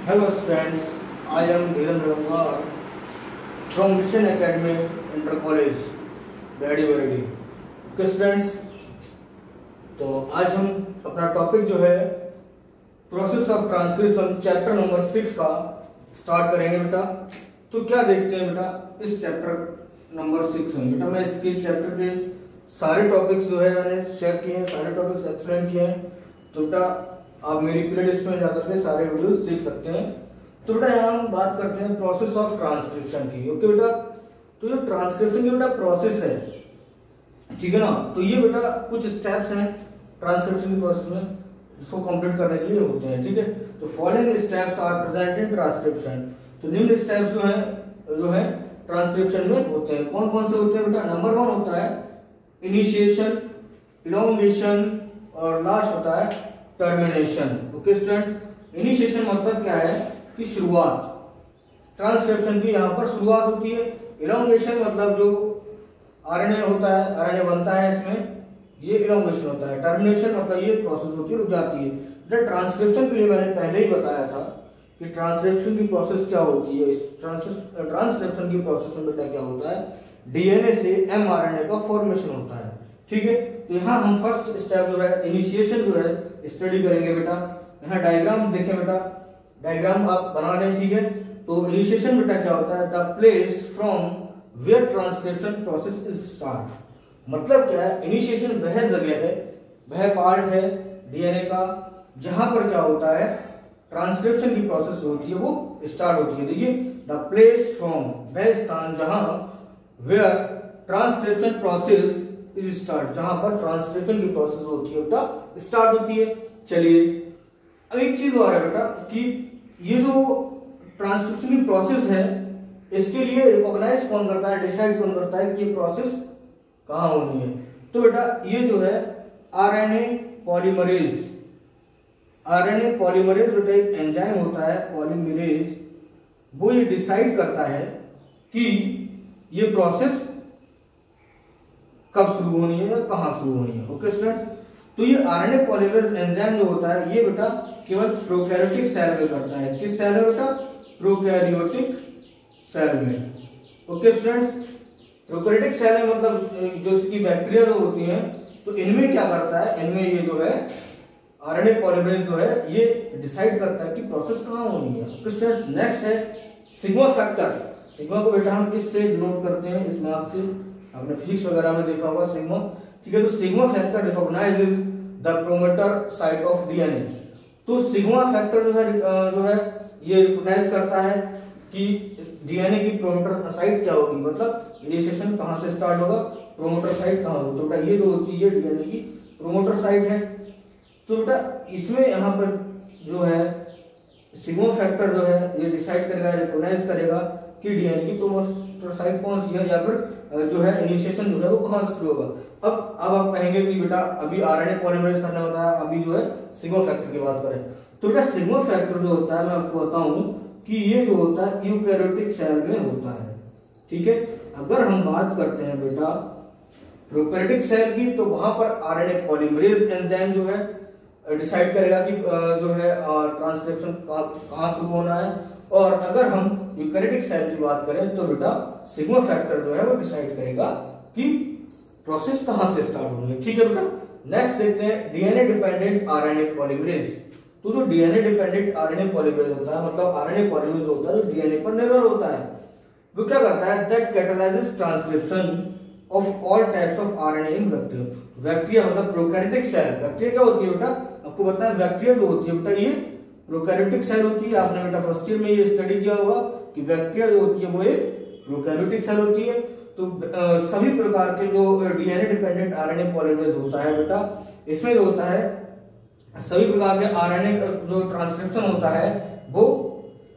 Hello students, I am Dhirendra Rangar from Mission Academy Inter College, Bareilly. Okay students, तो आज हम अपना topic जो है process of transcription chapter number 6 का स्टार्ट करेंगे बेटा। तो क्या देखते हैं बेटा इस चैप्टर नंबर 6 में। बेटा मैं इसके चैप्टर के सारे टॉपिक्स जो है मैंने शेयर किए हैं, सारे टॉपिक्स एक्सप्लेन किए हैं। तो बेटा आप मेरी प्लेलिस्ट में जाकर के सारे वीडियोस देख सकते हैं। तो बेटा यहाँ हम बात करते हैं प्रोसेस ऑफ ट्रांसक्रिप्शन की। ओके बेटा, तो ये ट्रांसक्रिप्शन की बेटा प्रोसेस है, ठीक है ना। तो ये बेटा कुछ स्टेप्स हैं ट्रांसक्रिप्शन की प्रोसेस में जिसको कंप्लीट करने के लिए होते हैं, ठीक है। तो following steps are present in transcription. तो निम्न स्टेप्स जो है ट्रांसक्रिप्शन में होते हैं। कौन कौन से होते हैं बेटा? नंबर 1 होता है इनिशिएशन, इलोंगेशन और लास्ट होता है टर्मिनेशन। ओके स्टूडेंट्स, इनिशिएशन मतलब क्या है कि शुरुआत, ट्रांसक्रिप्शन की यहाँ पर शुरुआत होती है। इलोंगेशन मतलब जो आरएनए होता है, आरएनए बनता है इसमें, ये इलोंगेशन होता है। टर्मिनेशन मतलब ये प्रोसेस होती है, रुक जाती है। ट्रांसक्रिप्शन के लिए मैंने पहले ही बताया था कि ट्रांसक्रिप्शन की प्रोसेस क्या होती है। इस ट्रांसक्रिप्शन की प्रोसेस में बेटा क्या होता है, डीएनए से एमआरएनए का फॉर्मेशन होता है, ठीक है। तो यहाँ हम फर्स्ट स्टेप जो है इनिशिएशन जो है स्टडी करेंगे बेटा। यहाँ डायग्राम देखें बेटा, डायग्राम आप बना लें, ठीक है। तो इनिशिएशन बेटा क्या होता है, the place from where transcription process is start. मतलब क्या है, इनिशिएशन वह जगह है, वह पार्ट है डीएनए का जहां पर क्या होता है ट्रांसक्रिप्शन की प्रोसेस होती है, वो स्टार्ट होती है। देखिए द प्लेस फ्रॉम, वह स्थान जहां where transcription process is start, जहां पर ट्रांसक्रिप्शन की प्रोसेस होती है बेटा स्टार्ट होती है। चलिए अब एक चीज और है बेटा कि ये जो ट्रांसक्रिप्शन की प्रोसेस है इसके लिए रिकॉग्नाइज कौन करता है, डिसाइड कौन करता है कि ये प्रोसेस कहां होनी है। तो बेटा ये जो है आरएनए पॉलीमरेज, आरएनए पॉलीमरेज बेटा एक एंजाइम होता है पॉलीमरेज, वो ये डिसाइड करता है कि ये प्रोसेस कब शुरू होनी है या कहां शुरू होनी है। ओके स्टूडेंट्स, तो ये आरएनए पॉलीमरेज एंजाइम जो होता है ये बेटा केवल प्रोकैरियोटिक सेल में करता है। किस सेल में बेटा? प्रोकैरियोटिक सेल में। ओके स्टूडेंट्स, प्रोकैरियोटिक सेल में मतलब जो इसकी बैक्टीरिया जो होती हैं, तो इनमें क्या करता है, इनमें ये जो है आरएनए पॉलीमरेज जो है ये डिसाइड करता है कि प्रोसेस कहां होनी है। ओके स्टूडेंट्स, नेक्स्ट है सिग्मा फैक्टर। सिग्मा को बेटा हम इससे डिनोट करते हैं, इस मार्क से, आपने फिजिक्स वगैरह में देखा होगा सिग्मा, ठीक है। तो sigma factor recognises the promoter site of DNA. तो सिग्मा फैक्टर जो है ये रिकॉग्नाइज करता है कि डीएनए की प्रोमोटर साइट क्या होगी, मतलब इनिशिएशन कहां से स्टार्ट होगा, प्रोमोटर साइट कहां होगी। तो बेटा ये जो होती है डीएनए की प्रोमोटर साइट है। तो बेटा इसमें यहाँ पर जो है सिग्मा फैक्टर जो है ये डिसाइड करेगा, रिकॉग्नाइज करेगा कि डीएनए की प्रोमोटर साइट कौन सी है या फिर जो है इनिशिएशन जो है वो कहां से शुरू होगा। अब आप कहेंगे कि बेटा अभी आरएनए पॉलीमरेज सर ने बताया, अभी जो है सिग्मा फैक्टर की बात करें। तो बेटा सिग्मा फैक्टर जो होता है मैं आपको बताऊं कि ये जो होता है यूकैरियोटिक सेल में होता है, ठीक है। अगर हम बात करते हैं बेटा प्रोकैरियोटिक सेल की, तो वहां पर आरएनए पॉलीमरेज एंजाइम जो है डिसाइड करेगा कि जो है ट्रांसक्रिप्शन कहां शुरू होना है। और अगर हम यूकैरियोटिक सेल की बात करें तो बेटा सिग्मा फैक्टर जो है वो डिसाइड करेगा कि प्रोसेस कहां से स्टार्ट होनी है, ठीक है बेटा। नेक्स्ट देखते हैं डीएनए डिपेंडेंट आरएनए पॉलीमरेज। तो जो डीएनए डिपेंडेंट आरएनए पॉलीमरेज होता है, मतलब आरएनए पॉलीमरेज होता है जो डीएनए पर निर्भर होता है, वो क्या करता है, that catalyses transcription of all types of RNA in bacteria. Bacteria मतलब प्रोकैरियोटिक सेल, बैक्टीरिया क्या होती है बेटा, आपको बताया बैक्टीरिया जो होती है बेटा ये प्रोकैरियोटिक सेल होती है। आपने बेटा फर्स्ट ईयर में ये स्टडी किया होगा कि बैक्टीरिया जो होती है वो एक प्रोकैरियोटिक सेल होती है। तो सभी प्रकार के जो डीएनए डिपेंडेंट आरएनए पॉलीमरेज होता है बेटा, इसमें जो होता है सभी प्रकार के आरएनए जो ट्रांसक्रिप्शन होता है वो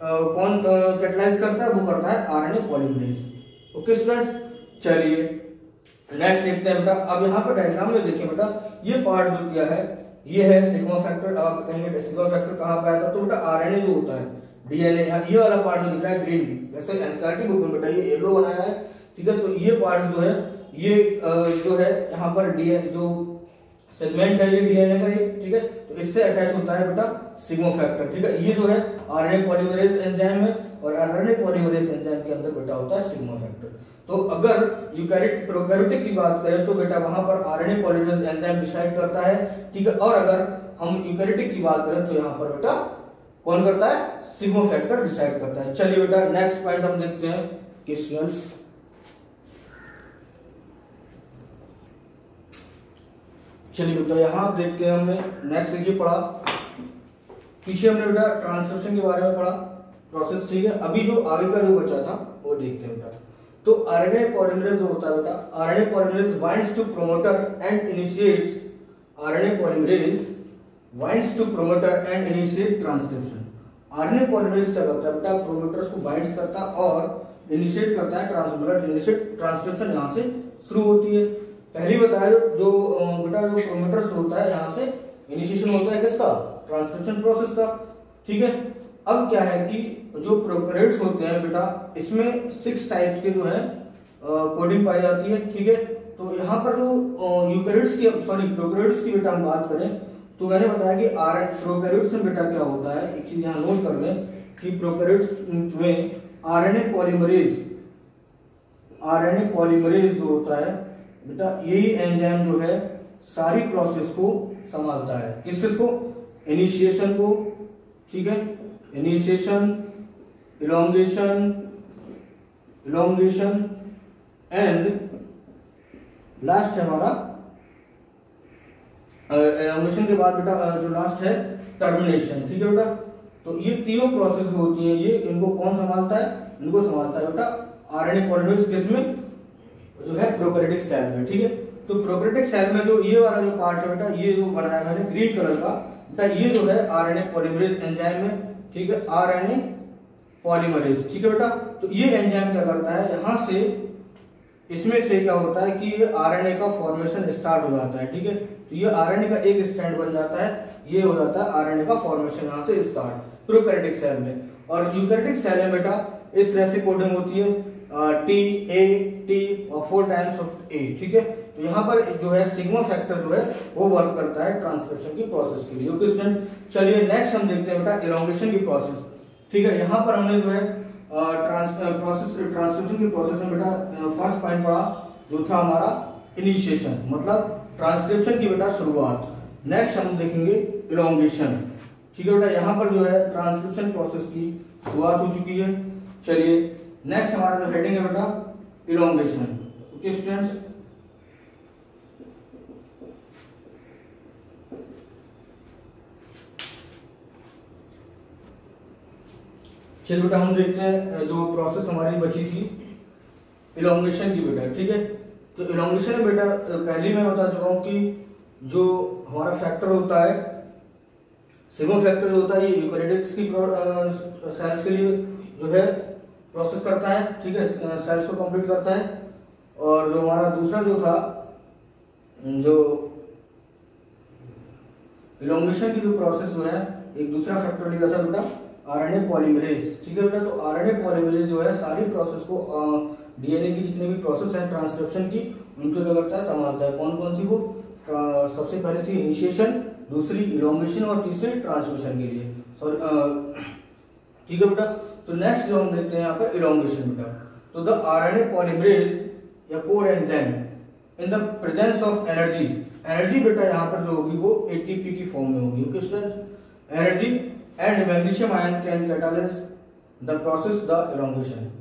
कौन कैटलाइज करता है, वो करता है आरएनए पॉलीमरेज। ओके स्टूडेंट्स, चलिए नेक्स्ट देखते हैं बेटा। अब यहाँ पर डायग्राम में देखिए बेटा ये पार्ट जो किया है ये है सिग्मा फैक्टर। आप कहेंगे सिग्मा फैक्टर कहाँ पाया था, तो बेटा आरएनए जो होता है डीएनए, ये वाला पार्ट जो दिख रहा है ग्रीन, वैसे एनसीईआरटी बुक में बेटा ये येलो बनाया है, ठीक है। तो ये पार्ट जो है ये जो है यहाँ पर डीएनए जो सेगमेंट है ये डीएनए का, ठीक है। तो इससे अटैच होता है बेटा सिग्मा फैक्टर, ठीक है। ये जो है आरएनए पॉलीमरेज एंजाइम है और आरएनए पॉलीमरेज एंजाइम के अंदर बेटा होता है सिग्मा फैक्टर। तो अगर यूकैरियोटिक प्रोकैरियोटिक की बात करें तो बेटा वहां पर आरएनए पॉलीमरेज एंजाइम डिसाइड करता है, ठीक है। और अगर हम यूकैरियोटिक की बात करें तो यहाँ पर बेटा कौन करता है, सिग्मा फैक्टर डिसाइड करता है। चलिए बेटा नेक्स्ट पॉइंट हम देखते हैं कि स्टूडेंट्स, चलिए बेटा यहाँ आप देखते हैं हमने नेक्स्ट ये पढ़ा, पीछे हमने बेटा ट्रांसक्रिप्शन के बारे में पढ़ा प्रोसेस, ठीक है। अभी जो आगे का जो बचा था वो देखते हैं बेटा। तो आरएनए पॉलीमरेज जो होता है बेटा, RNA polymerase binds to promoter and initiates, RNA polymerase binds to promoter and initiate transcription. RNA polymerase क्या करता है बेटा, प्रोमोटर्स को बाइंड्स करता है और इनिशिएट करता है ट्रांसक्रिप्शन, इनिशिएट ट्रांसक्रिप्शन यहाँ से शुरू होती है। पहले बताया जो बेटा जो प्रोमोटर्स होता है यहाँ से इनिशिएशन होता है किसका, ट्रांसक्रिप्शन प्रोसेस का, ठीक है। अब क्या है कि जो प्रोकैरियोट्स होते हैं बेटा इसमें 6 टाइप्स के जो है कोडिंग पाई जाती है, ठीक है। तो यहाँ पर जो यूकैरियोट्स की प्रोकैरियोट्स की बेटा हम बात करें तो मैंने बताया कि प्रोकैरियोट्स में बेटा क्या होता है, एक चीज यहाँ नोट कर लें कि प्रोकैरियोट्स में आरएनए पॉलीमरेज जो होता है बेटा यही एंजाइम जो है सारी प्रोसेस को संभालता है, किसको, इनिशिएशन को, ठीक है, इनिशिएशन, इलोंगेशन एंड लास्ट है हमारा इलोंगेशन के बाद बेटा जो लास्ट है टर्मिनेशन, ठीक है बेटा। तो ये तीनों प्रोसेस होती है, ये इनको कौन संभालता है, इनको संभालता है बेटा आरएनए पॉलीमरेज किसमें, जो है प्रोकैरियोटिक सेल में, ठीक है। तो प्रोकैरियोटिक सेल में जो ये वाला जो पार्ट है बेटा, ये जो बनाया मैंने ग्रीन कलर का बेटा, ये जो है आरएनए पॉलीमरेज एंजाइम है, ठीक है, आरएनए पॉलीमरेज, ठीक है बेटा। तो ये एंजाइम क्या करता है, यहाँ से इसमें से क्या होता है कि ये आरएनए का फॉर्मेशन स्टार्ट हो जाता है, ठीक है। तो ये आरएनए का एक स्ट्रैंड बन जाता है, ये हो जाता है आरएनए का फॉर्मेशन यहाँ से स्टार्ट प्रोकैरियोटिक सेल में। और यूकैरियोटिक सेल में बेटा इस तरह से कोडिंग होती है टी ए टी और 4 टाइम्स ऑफ ए, ठीक है। तो यहाँ पर जो है सिग्मा फैक्टर जो है वो वर्क करता है ट्रांसक्रिप्शन की प्रोसेस के लिए, ओके स्टूडेंट। चलिए नेक्स्ट हम देखते हैं बेटा इलोंगेशन की प्रोसेस, ठीक है। यहाँ पर हमने जो है ट्रांसक्रिप्शन की प्रोसेस में बेटा फर्स्ट पॉइंट पढ़ा जो था हमारा इनिशिएशन, मतलब ट्रांसक्रिप्शन की बेटा शुरुआत। नेक्स्ट हम देखेंगे इलोंगेशन, ठीक है बेटा। यहाँ पर जो है ट्रांसक्रिप्शन प्रोसेस की शुरुआत हो चुकी है। चलिए नेक्स्ट हमारा जो हेडिंग है बेटा इलोंगेशन, ओके स्टूडेंट्स। चलिए बेटा हम देखते हैं जो प्रोसेस हमारी बची थी इलोंगेशन की बेटा, ठीक है। तो इलोंगेशन में बेटा पहले मैं बता चुका हूं कि जो हमारा फैक्टर होता है सिग्मा फैक्टर जो होता है ये यूकैरियोटिक्स की सेल्स के लिए जो है प्रोसेस करता है, ठीक है, सेल्स को कंप्लीट करता है। और जो हमारा दूसरा जो था जो इलोंगेशन की जो प्रोसेस जो है एक दूसरा फैक्टर लिया था बेटा आरएनए पॉलीमरेज, ठीक है बेटा। तो आरएनए पॉलीमरेज जो है सारी प्रोसेस को डीएनए की जितनी भी प्रोसेस है ट्रांसक्रिप्शन की उनको क्या करता है, संभालता है। कौन कौन सी वो, सबसे पहले थी इनिशिएशन, दूसरी इलोंगेशन और तीसरी ट्रांसमिशन के लिए, सॉरी, ठीक है बेटा। तो नेक्स्ट जो हम देखते हैं यहाँ पे इलोंगेशन बेटा। तो द आरएनए पॉलीमरेज या core enzyme in the presence of energy, energy बेटा यहाँ पर जो होगी वो एटीपी की फॉर्म में होगी, okay students. Energy and magnesium ion can catalyse the process the elongation.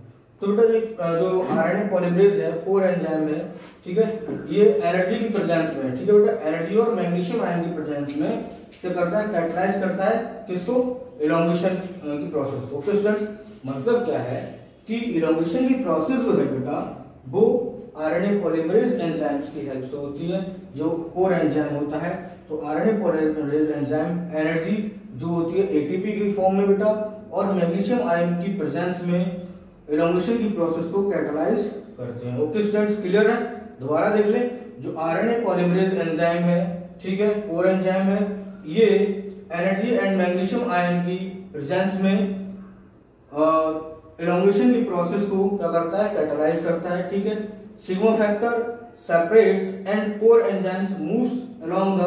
तो बेटा जो आरएनए पॉलीमरेज है कोर एंजाइम है, ठीक है, ये एनर्जी की प्रेजेंस में है, ठीक है बेटा। एनर्जी और मैग्नीशियम आयन की प्रेजेंस में क्या करता है, कैटालाइज करता है किसको, इलोंगेशन की प्रोसेस को, ओके स्टूडेंट्स। मतलब क्या है कि इलोंगेशन की प्रोसेस जो है बेटा वो आरएनए पॉलीमरेज एंजाइम्स की हेल्प से होती है, जो कोर एंजाइम होता है। तो आरएनए पॉलीमरेज एंजाइम एनर्जी जो होती है एटीपी की फॉर्म में बेटा और मैग्नीशियम आयन की प्रेजेंस में इलोंगेशन की प्रोसेस को कैटालाइज करते हैं, ओके स्टूडेंट्स। क्लियर है, दोबारा देख लें। जो आरएनए पॉलीमरेज एंजाइम है, ठीक है, कोर एंजाइम है, ये एनर्जी एंड मैग्नीशियम आयन की प्रेजेंस में इलोंगेशन की प्रोसेस को क्या करता है, कैटालाइज करता है, ठीक है। Sigma factor separates and core enzymes moves along the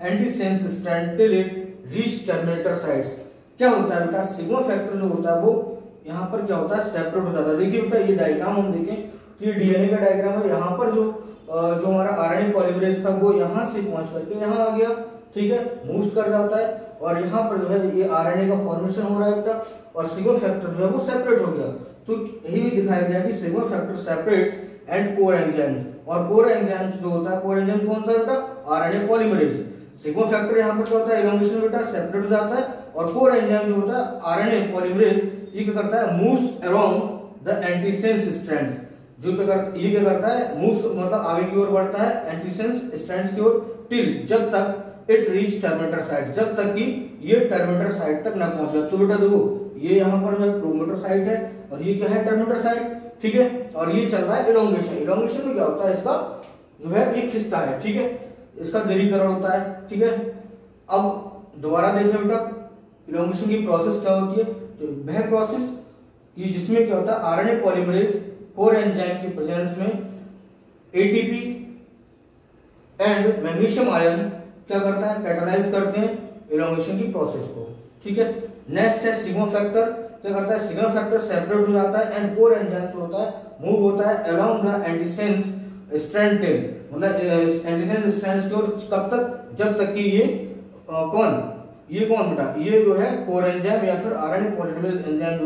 antisense strand till it reach terminator sites. क्या होता है बेटा, सिग्मा फैक्टर जो होता है वो यहाँ पर क्या होता है, सेपरेट हो जाता है। देखिए बेटा ये डायग्राम हम देखें तो ये डीएनए का डायग्राम है। यहाँ पर जो हमारा आरएनए पॉलीमरेज था वो यहाँ से पहुंच करके यहाँ आ गया, ठीक है, मूव कर जाता है और यहाँ पर जो है ये आरएनए का फॉर्मेशन हो रहा है बेटा, और सिग्मा फैक्टर जो है वो सेपरेट हो गया। तो यही भी दिखाया गया कि sigma factor separates and core enzymes, और कोर एंजाइम्स जो होता है, कोर एंजाइम कौन सा बेटा, आरएनए पॉलीमरेज। सिग्मा फैक्टर यहाँ पर क्या होता है, एलोंगेशन बेटा सेपरेट हो जाता है, और कोर एंजाइम जो होता है आरएनए पॉलीमरेज ये क्या करता है, moves along the antisense strands. जो ये क्या करता है, मूव्स मतलब आगे की ओर बढ़ता है एंटीसेंस स्ट्रैंड्स की ओर, टिल जब तक इट रीच टर्मिनेटर साइट, जब तक कि ये टर्मिनेटर साइट तक ना पहुंचे। तो बेटा देखो ये यहाँ पर जो है प्रोमोटर साइट है और ये क्या है, टर्मिनेटर साइट, ठीक है, और ये चल रहा है एलोंगेशन। एलोंगेशन में क्या होता है, इसका जो है ये खिंचता है, ठीक है, इसका दृढ़ीकरण होता है, ठीक है। अब दोबारा देख लो बेटा एलोंगेशन की प्रोसेस क्या होती है, तो वह प्रोसेस कि जिसमें क्या होता है, आरएनए पॉलीमरेज कोर एंजाइम की प्रेजेंस में एटीपी एंड मैग्नीशियम आयन क्या करता है, कैटालाइज करते हैं एलोंगेशन की प्रोसेस को, ठीक है। नेक्स्ट है सिग्मा फैक्टर, क्या करता है, सिग्मा फैक्टर सेपरेट हो जाता है एंड कोर एंजाइम होता है मूव होता है along the antisense strand till, मतलब एंटीसेंस स्ट्रैंड्स की ओर कब तक, जब तक कि ये कौन बेटा, ये जो है कोर एंजाइम या फिर आरएनए पॉलीमरेज एंजाइम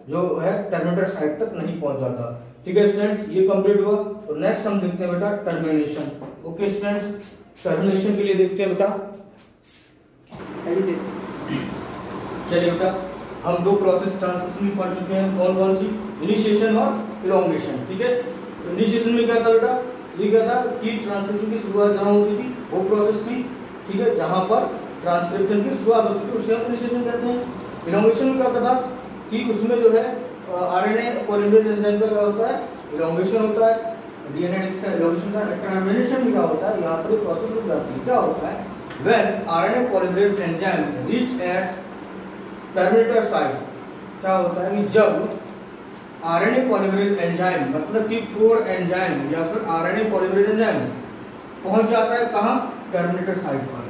जो है टर्मिनेटर साइट तक नहीं पहुंच जाता, ठीक है स्टूडेंट्स। ये कंप्लीट हुआ। तो नेक्स्ट हम देखते हैं बेटा टर्मिनेशन। ओके स्टूडेंट्स, टर्मिनेशन के लिए देखते हैं बेटा, चलिए बेटा हम दो प्रोसेस ट्रांसक्रिप्शन में पढ़ चुके हैं, कौन कौन सी, इनिशिएशन और इलोंगेशन, ठीक है। तो इनिशिएशन में क्या था बेटा, ये क्या था कि ट्रांसक्रिप्शन की शुरुआत जहां होती थी वो प्रोसेस थी, ठीक है, जहां पर ट्रांसक्रिप्शन की शुरुआत होती थी उसे हम इनिशिएशन कहते हैं। इलोंगेशन में क्या था कि उसमें जो है आरएनए पॉलीमरेज एंजाइम का क्या होता है, इलोंगेशन होता है, डीएनए का इलोंगेशन का। टर्मिनेशन में क्या होता है, यहाँ पर प्रोसेस रुक जाती है, क्या होता है, when RNA polymerase enzyme reach at terminator site, क्या होता है कि जब आरएनए पॉलीमरेज एंजाइम मतलब कि कोर एंजाइम या फिर आरएनए पॉलीमरेज एंजाइम पहुंच जाता है कहां, टर्मिनेटर साइट पर।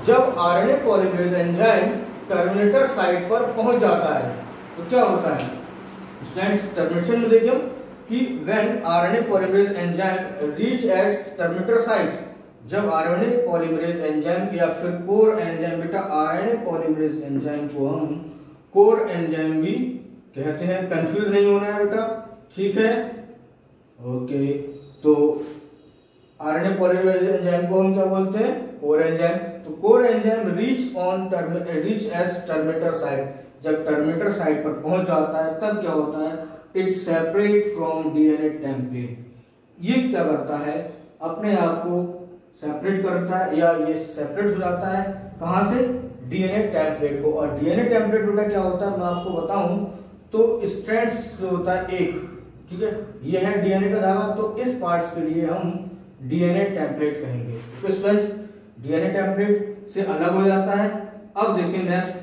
जब RNA polymerase enzyme terminator site पर पहुंच जाता है तो क्या होता है स्टूडेंट्स, टर्मिनेशन में देखिए कि when RNA polymerase enzyme reach at terminator site, जब आरएनए पॉलीमरेज एंजाइम या फिर कोर एंजाइम, बेटा आरएनए पॉलीमरेज एंजाइम को हम कोर एंजाइम भी कहते हैं, कंफ्यूज नहीं होना है बेटा, ठीक है। ओके, तो आरएनए पॉलीमरेज एंजाइम को हम क्या बोलते हैं, कोर एंजाइम। तो core enzyme reach S terminator site, जब टर्मिनेटर साइट पर पहुंच जाता है तब क्या होता है, it separate from DNA template. ये क्या करता है, अपने आप को सेपरेट करता है या ये सेपरेट हो जाता है कहां से, डीएनए टेम्पलेट को। और डीएनए टेम्पलेट बेटा क्या होता है मैं आपको बताऊं तो स्ट्रैंड्स जो होता है एक, ठीक है, ये है डीएनए का धागा, तो इस पार्ट्स के लिए हम डीएनए टेम्पलेट कहेंगे। तो स्टूडेंट्स डीएनए टेम्पलेट से अलग हो जाता है। अब देखिए next,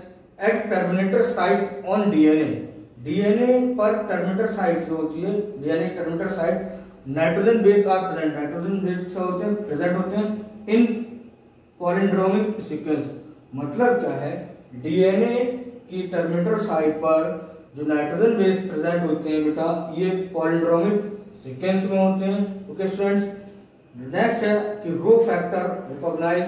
at terminator site on DNA, DNA पर टर्मिनेटर साइट जो होती है, DNA terminator site nitrogen base are present, nitrogen base होते हैं, प्रेजेंट होते हैं इन पॉलिंड्रोमिक सीक्वेंस। मतलब क्या है, डीएनए की टर्मिनेटर साइट पर जो नाइट्रोजन बेस प्रेजेंट होते हैं बेटा ये पॉलिंड्रोमिक सीक्वेंस में होते हैं। ओके स्टूडेंट्स, नेक्स्ट है कि rho factor recognise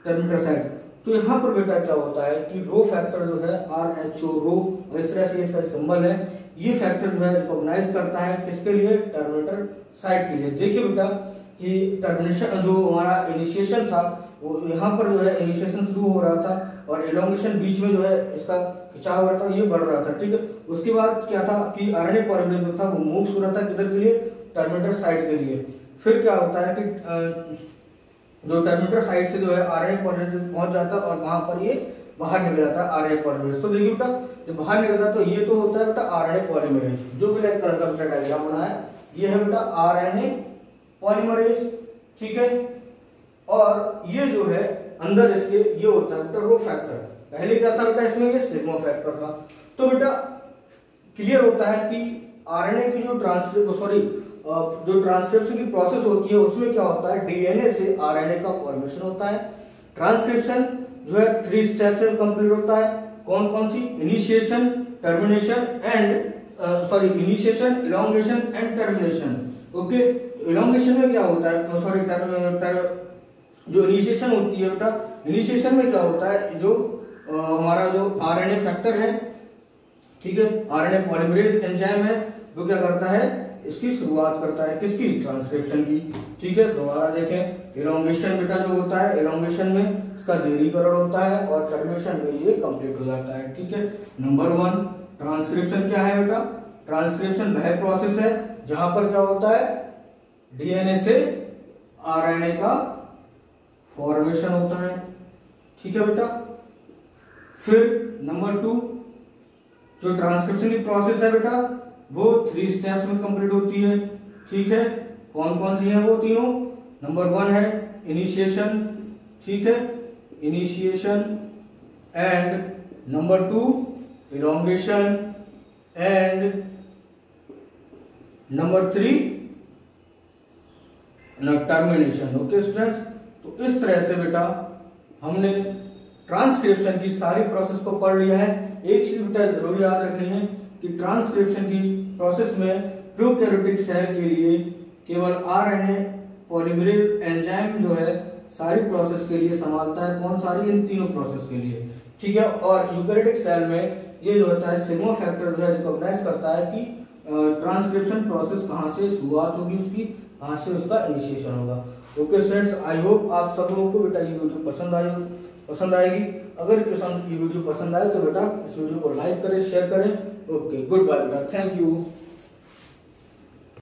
terminator site. तो यहाँ पर बेटा क्या होता है कि रो फैक्टर जो है RHO रो, और इस तरह से इसका सिंबल है, ये फैक्टर जो है रिकॉग्नाइज करता है किसके लिए, टर्मिनेटर साइट के लिए। देखिए बेटा कि टर्मिनेशन जो हमारा इनिशिएशन था वो यहाँ पर जो है इनिशिएशन शुरू हो रहा था और एलोंगेशन बीच में जो है इसका खिंचाव हो रहा था, ये बढ़ रहा था, ठीक है। उसके बाद क्या था कि आरएनए पॉलीमरेज जो था वो मूव हो रहा था किधर के लिए, टर्मिनेटर साइट के लिए। फिर क्या होता है कि जो टर्मिनेटर साइट से जो है आरएनए पॉलीमरेज पहुंच जाता है और वहां पर ये बाहर निकल जाता है आरएनए पॉलीमरेज। तो देखिए बेटा जब बाहर निकलता है तो ये तो होता है बेटा आरएनए पॉलीमरेज, जो ब्लैक कलर का बेटा डायग्राम बना है ये है बेटा आरएनए पॉलीमरेज, ठीक है। और ये जो है अंदर इसके ये होता है बेटा रो फैक्टर। पहले क्या था बेटा इसमें, ये सिग्मा फैक्टर था। तो बेटा क्लियर होता है कि आरएनए की जो ट्रांसक्रिप्शन की प्रोसेस होती है उसमें क्या होता है, डीएनए से आरएनए का फॉर्मेशन होता है, ट्रांसक्रिप्शन जो है 3 स्टेप्स में कंप्लीट होता है। कौन कौन सी? Initiation, termination and initiation, elongation and termination. Okay, elongation में क्या होता है, जो इनिशिएशन होती है बेटा, इनिशिएशन में क्या होता है, जो हमारा जो आरएनए फैक्टर है, ठीक है, आरएनए पॉलीमरेज एंजाइम है, वो क्या करता है, इसकी शुरुआत करता है, किसकी? ट्रांसक्रिप्शन की। ठीक है, दोबारा देखें, इलोंगेशन बेटा जो होता है, इलोंगेशन में इसका दीर्घीकरण होता है और टर्मिनेशन में ये कंप्लीट हो जाता है। ठीक है, नंबर 1 ट्रांसक्रिप्शन क्या है बेटा? ट्रांसक्रिप्शन वह प्रोसेस है जहां पर क्या होता है, डीएनए से आरएनए का फॉर्मेशन होता है। ठीक है बेटा, फिर नंबर 2 जो ट्रांसक्रिप्शन की प्रोसेस है बेटा, वो 3 स्टेप्स में कंप्लीट होती है। ठीक है, कौन कौन सी हैं वो तीनों? नंबर 1 है इनिशिएशन, ठीक है, initiation, and number 2 elongation, and number 3 termination. Okay students, तो इस तरह से बेटा हमने ट्रांसक्रिप्शन की सारी प्रोसेस को पढ़ लिया है। एक चीज बेटा जरूर याद रखनी है कि ट्रांसक्रिप्शन की प्रोसेस में प्रोकैरियोटिक सेल के लिए केवल आरएनए पॉलीमरेज एंजाइम जो है सारी प्रोसेस के लिए संभालता है। कौन सारी? इन तीनों प्रोसेस के लिए। ठीक है, और यूकैरियोटिक सेल में ये जो होता है सिग्मा फैक्टर जो है रिकॉग्नाइज करता है कि ट्रांसक्रिप्शन प्रोसेस कहां से शुरुआत होगी उसकी, कहां से उसका इनिशिएशन होगा। ओके स्टूडेंट्स, आई होप आप सब लोगों को बेटा ये वीडियो पसंद आएगी। अगर ये वीडियो पसंद आए तो बेटा इस वीडियो को लाइक करें, शेयर करें। ओके, गुड बाय बेटा, थैंक यू।